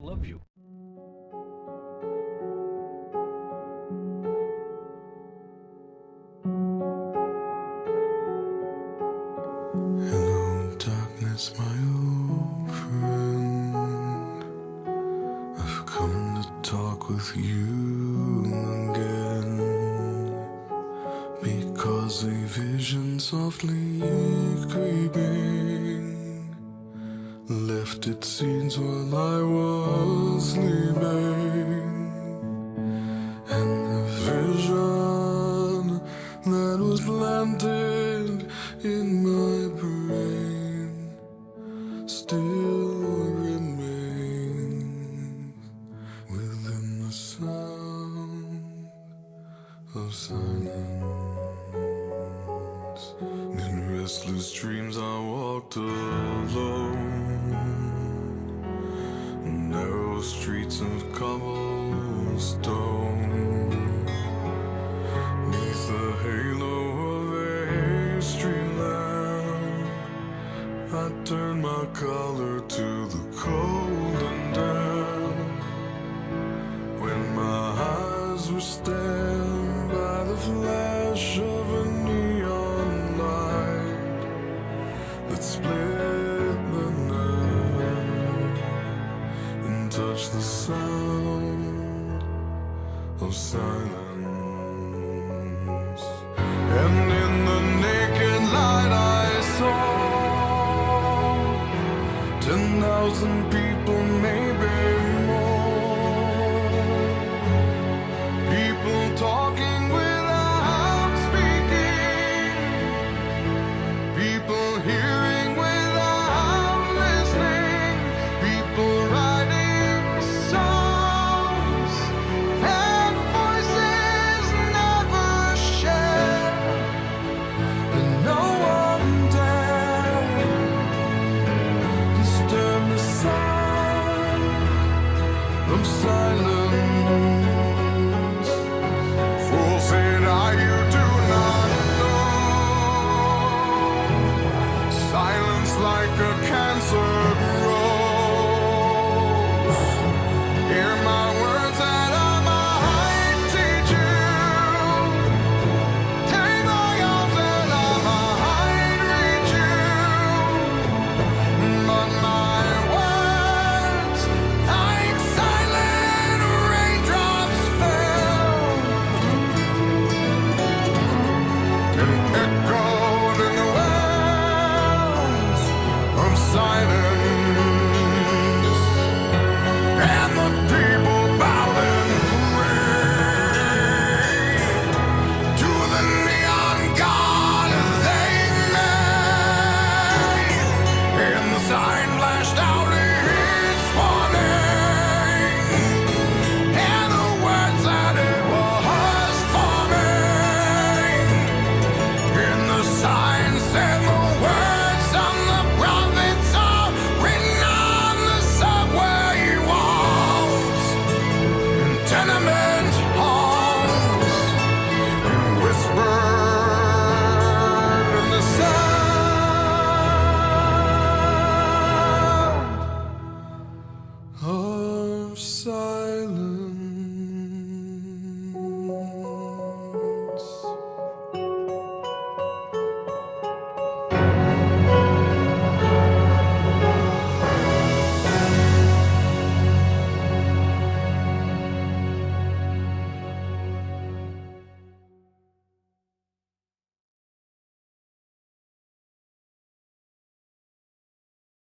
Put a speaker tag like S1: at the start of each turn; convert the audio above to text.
S1: love you.
S2: Hello, darkness, my old friend. I've come to talk with you again, because a vision softly creeping left its seeds while I was sleeping, and the vision that was planted in my brain still remains within the sound of silence. In restless dreams I walked alone, narrow streets of cobblestone, neath the halo of a street lamp. I turned my collar to the cold and damp, when my eyes were stabbed by the flash of a neon light that split the night and touched the sound of silence. And in the naked light I saw 10,000 people, maybe more. People talking without speaking, people hearing without listening, people writing songs that voices never share, and no one dared disturb the sound of silence. Fool, said I, you do not know. Silence like a cancer grows. Hear my words that I might teach you. Take my arms that I might reach you. But my words, like silent raindrops, fell and echoed in the wells of silence. And the people bowed and prayed to the neon god they made, and the sign flashed out its warning, and the words that it was forming. And the sign said the words of the prophets are written on the subway walls and tenement halls, and whispered in the sound of silence.